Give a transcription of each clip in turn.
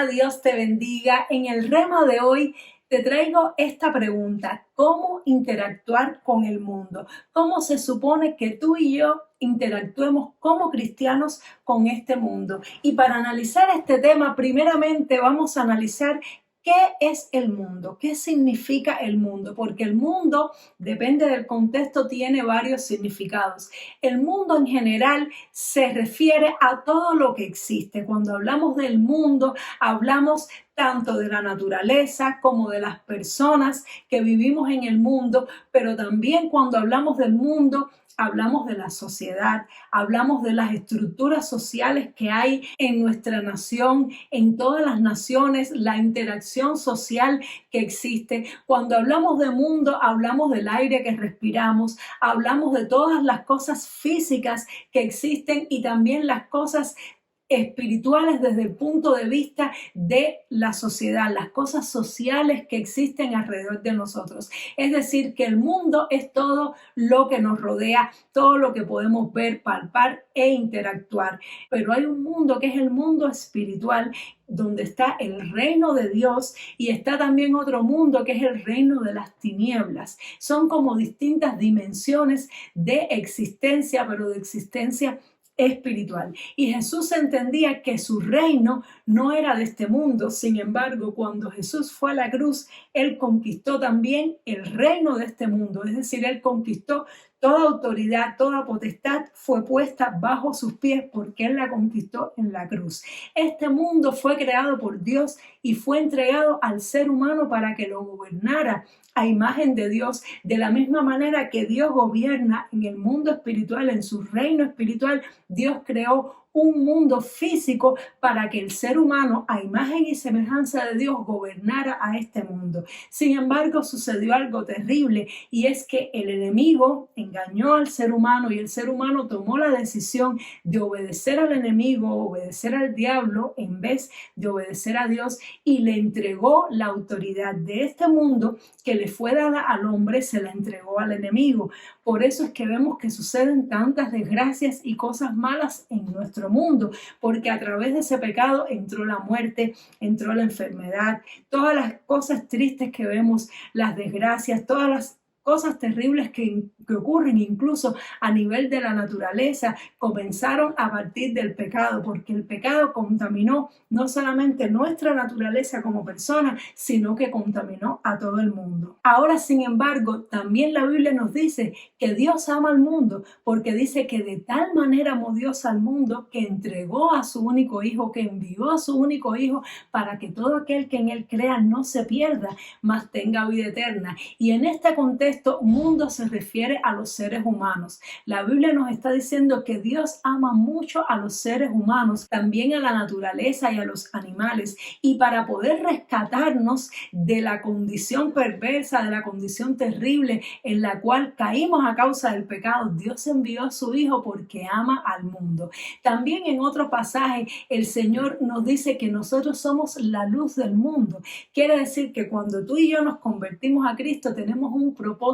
Dios te bendiga. En el rema de hoy te traigo esta pregunta: ¿cómo interactuar con el mundo? ¿Cómo se supone que tú y yo interactuemos como cristianos con este mundo? Y para analizar este tema, primeramente vamos a analizar ¿qué es el mundo? ¿Qué significa el mundo? Porque el mundo, depende del contexto, tiene varios significados. El mundo en general se refiere a todo lo que existe. Cuando hablamos del mundo, hablamos tanto de la naturaleza como de las personas que vivimos en el mundo, pero también cuando hablamos del mundo, hablamos de la sociedad, hablamos de las estructuras sociales que hay en nuestra nación, en todas las naciones, la interacción social que existe. Cuando hablamos de mundo, hablamos del aire que respiramos, hablamos de todas las cosas físicas que existen y también las cosas espirituales desde el punto de vista de la sociedad, las cosas sociales que existen alrededor de nosotros. Es decir, que el mundo es todo lo que nos rodea, todo lo que podemos ver, palpar e interactuar. Pero hay un mundo que es el mundo espiritual, donde está el reino de Dios, y está también otro mundo que es el reino de las tinieblas. Son como distintas dimensiones de existencia, pero de existencia espiritual. Y Jesús entendía que su reino no era de este mundo. Sin embargo, cuando Jesús fue a la cruz, Él conquistó también el reino de este mundo. Es decir, Él conquistó toda autoridad, toda potestad fue puesta bajo sus pies porque Él la conquistó en la cruz. Este mundo fue creado por Dios y fue entregado al ser humano para que lo gobernara a imagen de Dios, de la misma manera que Dios gobierna en el mundo espiritual, en su reino espiritual. Dios creó un mundo físico para que el ser humano, a imagen y semejanza de Dios, gobernara a este mundo. Sin embargo, sucedió algo terrible, y es que el enemigo engañó al ser humano y el ser humano tomó la decisión de obedecer al enemigo, obedecer al diablo, en vez de obedecer a Dios, y le entregó la autoridad de este mundo que le fue dada al hombre, se la entregó al enemigo. Por eso es que vemos que suceden tantas desgracias y cosas malas en nuestro mundo, porque a través de ese pecado entró la muerte, entró la enfermedad, todas las cosas tristes que vemos, las desgracias, todas las cosas terribles que ocurren incluso a nivel de la naturaleza, comenzaron a partir del pecado, porque el pecado contaminó no solamente nuestra naturaleza como persona, sino que contaminó a todo el mundo. Ahora, sin embargo, también la Biblia nos dice que Dios ama al mundo, porque dice que de tal manera amó Dios al mundo que entregó a su único hijo, que envió a su único hijo para que todo aquel que en él crea no se pierda, mas tenga vida eterna. Y en este contexto, mundo se refiere a los seres humanos. La Biblia nos está diciendo que Dios ama mucho a los seres humanos, también a la naturaleza y a los animales. Y para poder rescatarnos de la condición perversa, de la condición terrible en la cual caímos a causa del pecado, Dios envió a su Hijo porque ama al mundo. También en otro pasaje, el Señor nos dice que nosotros somos la luz del mundo. Quiere decir que cuando tú y yo nos convertimos a Cristo, tenemos un propósito,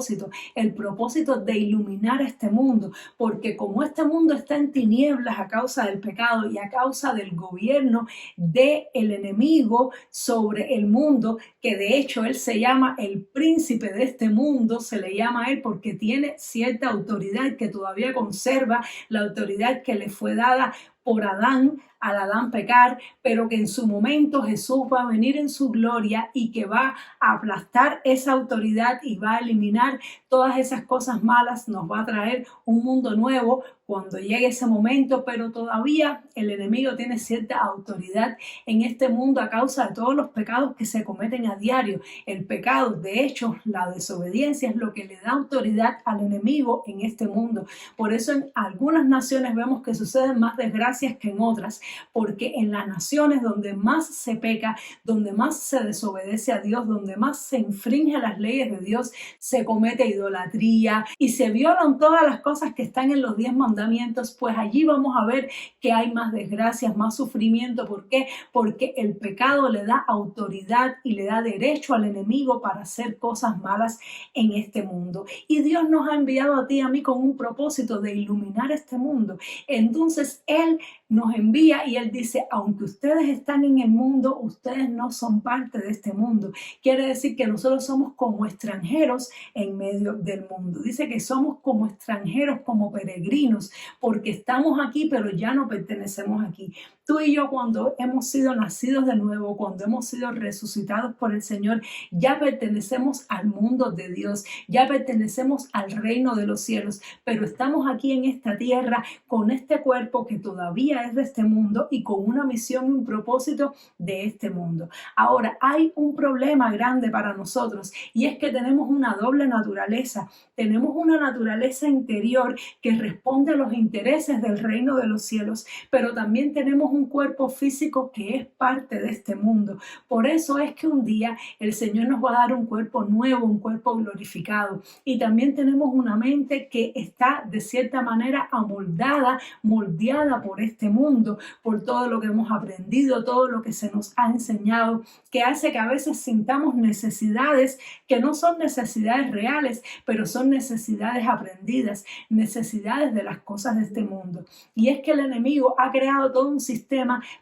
el propósito de iluminar este mundo, porque como este mundo está en tinieblas a causa del pecado y a causa del gobierno del enemigo sobre el mundo, que de hecho él se llama el príncipe de este mundo, se le llama a él porque tiene cierta autoridad que todavía conserva, la autoridad que le fue dada por Adán, al Adán pecar, pero que en su momento Jesús va a venir en su gloria y que va a aplastar esa autoridad y va a eliminar todas esas cosas malas, nos va a traer un mundo nuevo cuando llegue ese momento, pero todavía el enemigo tiene cierta autoridad en este mundo a causa de todos los pecados que se cometen a diario. El pecado, de hecho, la desobediencia es lo que le da autoridad al enemigo en este mundo. Por eso en algunas naciones vemos que suceden más desgracias que en otras, porque en las naciones donde más se peca, donde más se desobedece a Dios, donde más se infringe las leyes de Dios, se comete idolatría y se violan todas las cosas que están en los 10 mandamientos mandamientos, pues allí vamos a ver que hay más desgracias, más sufrimiento. ¿Por qué? Porque el pecado le da autoridad y le da derecho al enemigo para hacer cosas malas en este mundo. Y Dios nos ha enviado a ti y a mí con un propósito de iluminar este mundo. Entonces Él nos envía y Él dice, aunque ustedes están en el mundo, ustedes no son parte de este mundo. Quiere decir que nosotros somos como extranjeros en medio del mundo. Dice que somos como extranjeros, como peregrinos, porque estamos aquí, pero ya no pertenecemos aquí. Tú y yo, cuando hemos sido nacidos de nuevo, cuando hemos sido resucitados por el Señor, ya pertenecemos al mundo de Dios, ya pertenecemos al reino de los cielos, pero estamos aquí en esta tierra con este cuerpo que todavía es de este mundo y con una misión y un propósito de este mundo. Ahora, hay un problema grande para nosotros y es que tenemos una doble naturaleza. Tenemos una naturaleza interior que responde a los intereses del reino de los cielos, pero también tenemos un cuerpo físico que es parte de este mundo. Por eso es que un día el Señor nos va a dar un cuerpo nuevo, un cuerpo glorificado. Y también tenemos una mente que está de cierta manera amoldada, moldeada por este mundo, por todo lo que hemos aprendido, todo lo que se nos ha enseñado, que hace que a veces sintamos necesidades que no son necesidades reales, pero son necesidades aprendidas, necesidades de las cosas de este mundo. Y es que el enemigo ha creado todo un sistema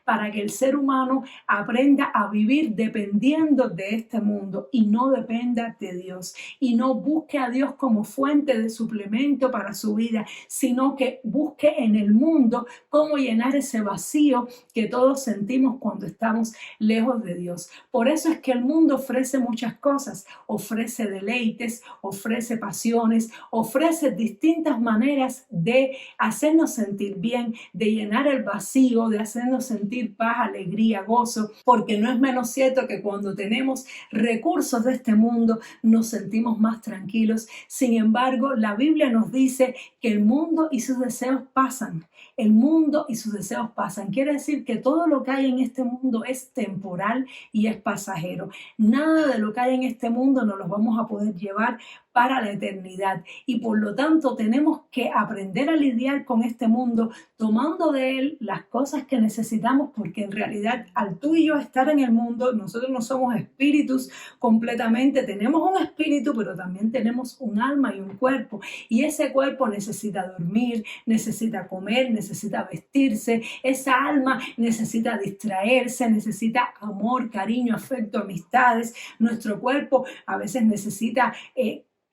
para que el ser humano aprenda a vivir dependiendo de este mundo y no dependa de Dios y no busque a Dios como fuente de suplemento para su vida, sino que busque en el mundo cómo llenar ese vacío que todos sentimos cuando estamos lejos de Dios. Por eso es que el mundo ofrece muchas cosas, ofrece deleites, ofrece pasiones, ofrece distintas maneras de hacernos sentir bien, de llenar el vacío, de hacernos sentir paz, alegría, gozo, porque no es menos cierto que cuando tenemos recursos de este mundo nos sentimos más tranquilos. Sin embargo, la Biblia nos dice que el mundo y sus deseos pasan. El mundo y sus deseos pasan. Quiere decir que todo lo que hay en este mundo es temporal y es pasajero. Nada de lo que hay en este mundo nos lo vamos a poder llevar para la eternidad y por lo tanto tenemos que aprender a lidiar con este mundo tomando de él las cosas que necesitamos, porque en realidad al tú y yo estar en el mundo, nosotros no somos espíritus completamente, tenemos un espíritu pero también tenemos un alma y un cuerpo, y ese cuerpo necesita dormir, necesita comer, necesita vestirse, esa alma necesita distraerse, necesita amor, cariño, afecto, amistades. Nuestro cuerpo a veces necesita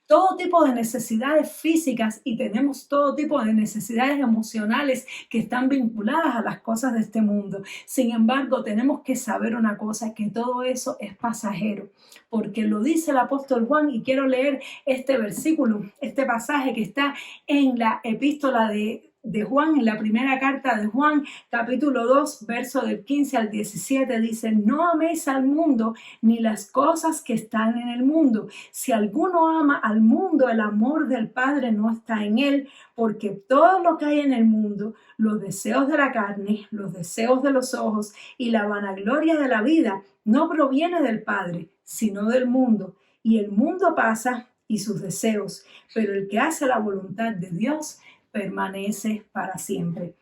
todo tipo de necesidades físicas y tenemos todo tipo de necesidades emocionales que están vinculadas a las cosas de este mundo. Sin embargo, tenemos que saber una cosa, que todo eso es pasajero, porque lo dice el apóstol Juan, y quiero leer este versículo, este pasaje que está en la epístola de Juan, en la primera carta de Juan, capítulo 2, verso del 15 al 17, dice: no améis al mundo ni las cosas que están en el mundo. Si alguno ama al mundo, el amor del Padre no está en él, porque todo lo que hay en el mundo, los deseos de la carne, los deseos de los ojos y la vanagloria de la vida, no proviene del Padre, sino del mundo. Y el mundo pasa y sus deseos, pero el que hace la voluntad de Dios permanece para siempre.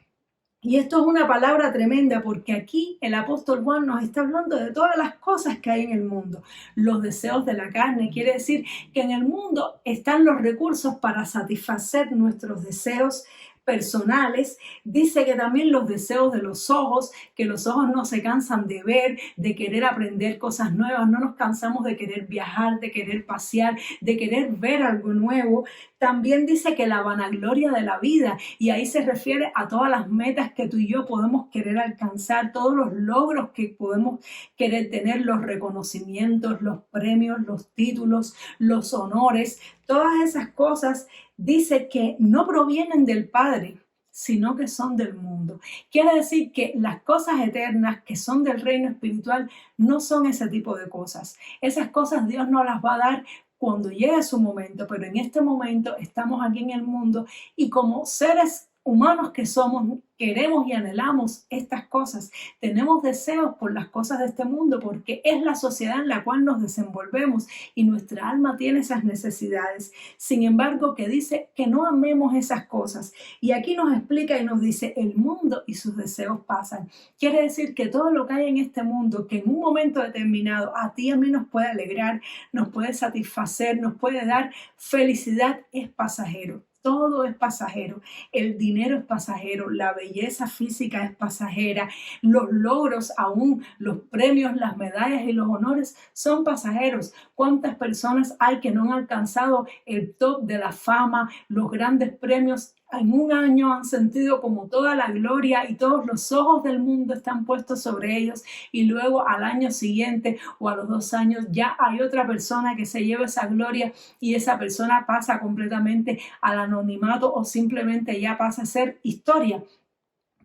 Y esto es una palabra tremenda, porque aquí el apóstol Juan nos está hablando de todas las cosas que hay en el mundo. Los deseos de la carne, quiere decir que en el mundo están los recursos para satisfacer nuestros deseos personales. Dice que también los deseos de los ojos, que los ojos no se cansan de ver, de querer aprender cosas nuevas, no nos cansamos de querer viajar, de querer pasear, de querer ver algo nuevo. También dice que la vanagloria de la vida, y ahí se refiere a todas las metas que tú y yo podemos querer alcanzar, todos los logros que podemos querer tener, los reconocimientos, los premios, los títulos, los honores, todas esas cosas. Dice que no provienen del Padre, sino que son del mundo. Quiere decir que las cosas eternas que son del reino espiritual no son ese tipo de cosas. Esas cosas Dios no las va a dar cuando llegue su momento, pero en este momento estamos aquí en el mundo y como seres humanos que somos, queremos y anhelamos estas cosas. Tenemos deseos por las cosas de este mundo porque es la sociedad en la cual nos desenvolvemos y nuestra alma tiene esas necesidades. Sin embargo, que dice que no amemos esas cosas. Y aquí nos explica y nos dice, el mundo y sus deseos pasan. Quiere decir que todo lo que hay en este mundo, que en un momento determinado a ti y a mí nos puede alegrar, nos puede satisfacer, nos puede dar felicidad, es pasajero. Todo es pasajero, el dinero es pasajero, la belleza física es pasajera, los logros, aún los premios, las medallas y los honores son pasajeros. ¿Cuántas personas hay que no han alcanzado el top de la fama, los grandes premios? En un año han sentido como toda la gloria y todos los ojos del mundo están puestos sobre ellos, y luego al año siguiente o a los 2 años ya hay otra persona que se lleva esa gloria y esa persona pasa completamente al anonimato o simplemente ya pasa a ser historia.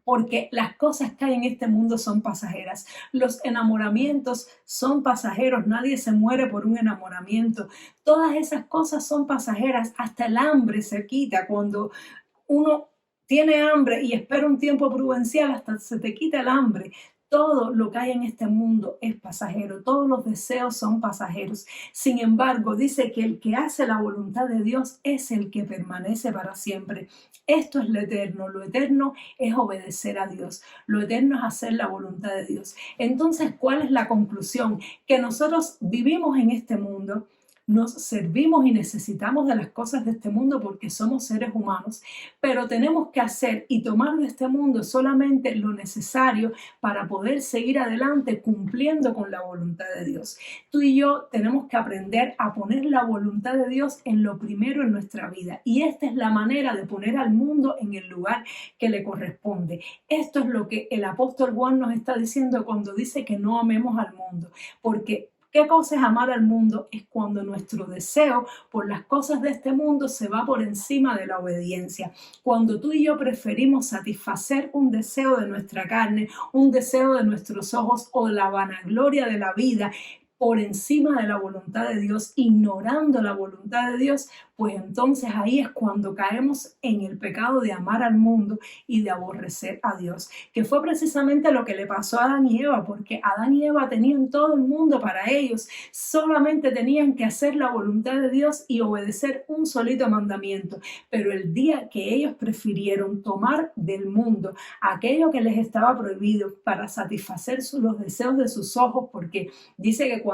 Porque las cosas que hay en este mundo son pasajeras. Los enamoramientos son pasajeros. Nadie se muere por un enamoramiento. Todas esas cosas son pasajeras. Hasta el hambre se quita. Cuando uno tiene hambre y espera un tiempo prudencial, hasta se te quita el hambre. Todo lo que hay en este mundo es pasajero, todos los deseos son pasajeros. Sin embargo, dice que el que hace la voluntad de Dios es el que permanece para siempre. Esto es lo eterno es obedecer a Dios, lo eterno es hacer la voluntad de Dios. Entonces, ¿cuál es la conclusión? Que nosotros vivimos en este mundo, nos servimos y necesitamos de las cosas de este mundo porque somos seres humanos, pero tenemos que hacer y tomar de este mundo solamente lo necesario para poder seguir adelante cumpliendo con la voluntad de Dios. Tú y yo tenemos que aprender a poner la voluntad de Dios en lo primero en nuestra vida, y esta es la manera de poner al mundo en el lugar que le corresponde. Esto es lo que el apóstol Juan nos está diciendo cuando dice que no amemos al mundo, porque ¿qué cosa es amar al mundo? Es cuando nuestro deseo por las cosas de este mundo se va por encima de la obediencia. Cuando tú y yo preferimos satisfacer un deseo de nuestra carne, un deseo de nuestros ojos o la vanagloria de la vida por encima de la voluntad de Dios, ignorando la voluntad de Dios, pues entonces ahí es cuando caemos en el pecado de amar al mundo y de aborrecer a Dios, que fue precisamente lo que le pasó a Adán y Eva, porque Adán y Eva tenían todo el mundo para ellos, solamente tenían que hacer la voluntad de Dios y obedecer un solito mandamiento, pero el día que ellos prefirieron tomar del mundo aquello que les estaba prohibido para satisfacer los deseos de sus ojos, porque dice que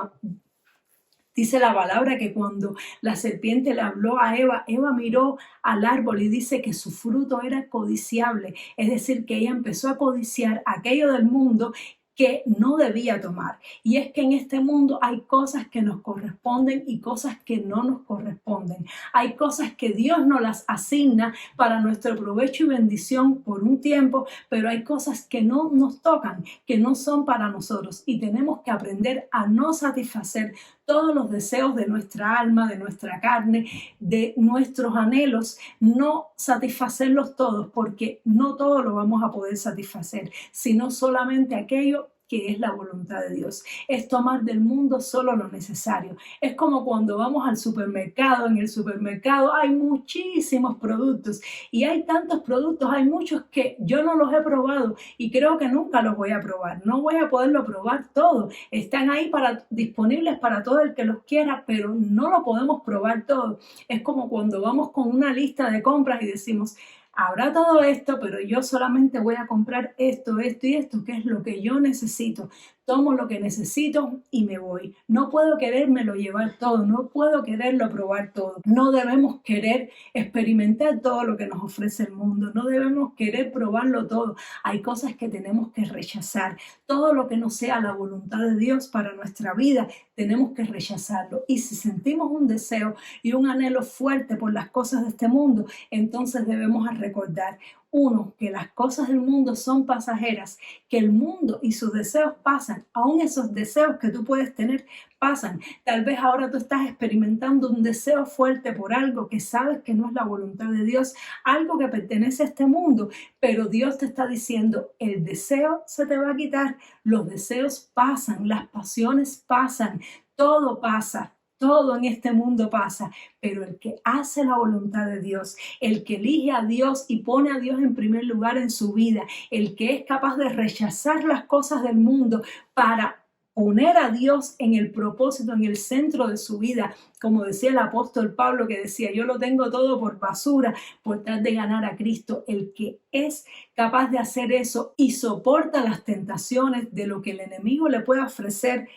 dice la palabra que cuando la serpiente le habló a Eva, Eva miró al árbol y dice que su fruto era codiciable. Es decir, que ella empezó a codiciar aquello del mundo que no debía tomar. Y es que en este mundo hay cosas que nos corresponden y cosas que no nos corresponden. Hay cosas que Dios nos las asigna para nuestro provecho y bendición por un tiempo, pero hay cosas que no nos tocan, que no son para nosotros, y tenemos que aprender a no satisfacer todos los deseos de nuestra alma, de nuestra carne, de nuestros anhelos, no satisfacerlos todos, porque no todo lo vamos a poder satisfacer, sino solamente aquello que es la voluntad de Dios. Es tomar del mundo solo lo necesario. Es como cuando vamos al supermercado. En el supermercado hay muchísimos productos y hay tantos productos, hay muchos que yo no los he probado y creo que nunca los voy a probar. No voy a poderlo probar todo. Están ahí disponibles para todo el que los quiera, pero no lo podemos probar todo. Es como cuando vamos con una lista de compras y decimos, habrá todo esto, pero yo solamente voy a comprar esto, esto y esto, que es lo que yo necesito. Tomo lo que necesito y me voy. No puedo querérmelo llevar todo, no puedo quererlo probar todo. No debemos querer experimentar todo lo que nos ofrece el mundo, no debemos querer probarlo todo. Hay cosas que tenemos que rechazar. Todo lo que no sea la voluntad de Dios para nuestra vida, tenemos que rechazarlo. Y si sentimos un deseo y un anhelo fuerte por las cosas de este mundo, entonces debemos recordar, uno, que las cosas del mundo son pasajeras, que el mundo y sus deseos pasan, aún esos deseos que tú puedes tener pasan. Tal vez ahora tú estás experimentando un deseo fuerte por algo que sabes que no es la voluntad de Dios, algo que pertenece a este mundo, pero Dios te está diciendo, el deseo se te va a quitar, los deseos pasan, las pasiones pasan, todo pasa. Todo en este mundo pasa, pero el que hace la voluntad de Dios, el que elige a Dios y pone a Dios en primer lugar en su vida, el que es capaz de rechazar las cosas del mundo para poner a Dios en el propósito, en el centro de su vida, como decía el apóstol Pablo, que decía: yo lo tengo todo por basura por tratar de ganar a Cristo. El que es capaz de hacer eso y soporta las tentaciones de lo que el enemigo le puede ofrecer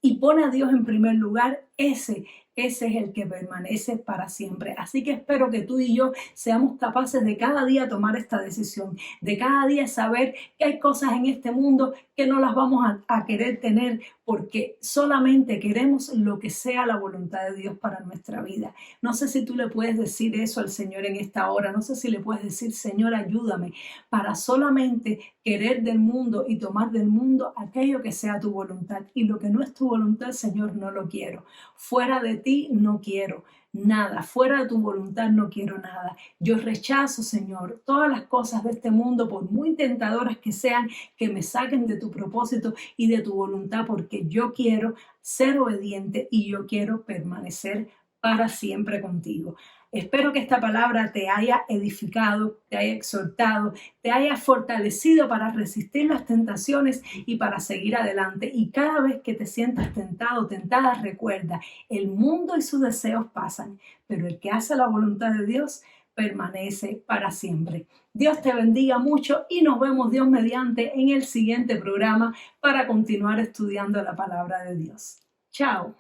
y pone a Dios en primer lugar, ese es el que permanece para siempre. Así que espero que tú y yo seamos capaces de cada día tomar esta decisión, de cada día saber que hay cosas en este mundo que no las vamos a querer tener porque solamente queremos lo que sea la voluntad de Dios para nuestra vida. No sé si tú le puedes decir eso al Señor en esta hora, no sé si le puedes decir: Señor, ayúdame para solamente querer del mundo y tomar del mundo aquello que sea tu voluntad, y lo que no es tu voluntad, Señor, no lo quiero. Fuera de ti no quiero nada, fuera de tu voluntad no quiero nada. Yo rechazo, Señor, todas las cosas de este mundo, por muy tentadoras que sean, que me saquen de tu propósito y de tu voluntad, porque yo quiero ser obediente y yo quiero permanecer para siempre contigo. Espero que esta palabra te haya edificado, te haya exhortado, te haya fortalecido para resistir las tentaciones y para seguir adelante. Y cada vez que te sientas tentado, tentada, recuerda: el mundo y sus deseos pasan, pero el que hace la voluntad de Dios permanece para siempre. Dios te bendiga mucho y nos vemos, Dios mediante, en el siguiente programa para continuar estudiando la palabra de Dios. Chao.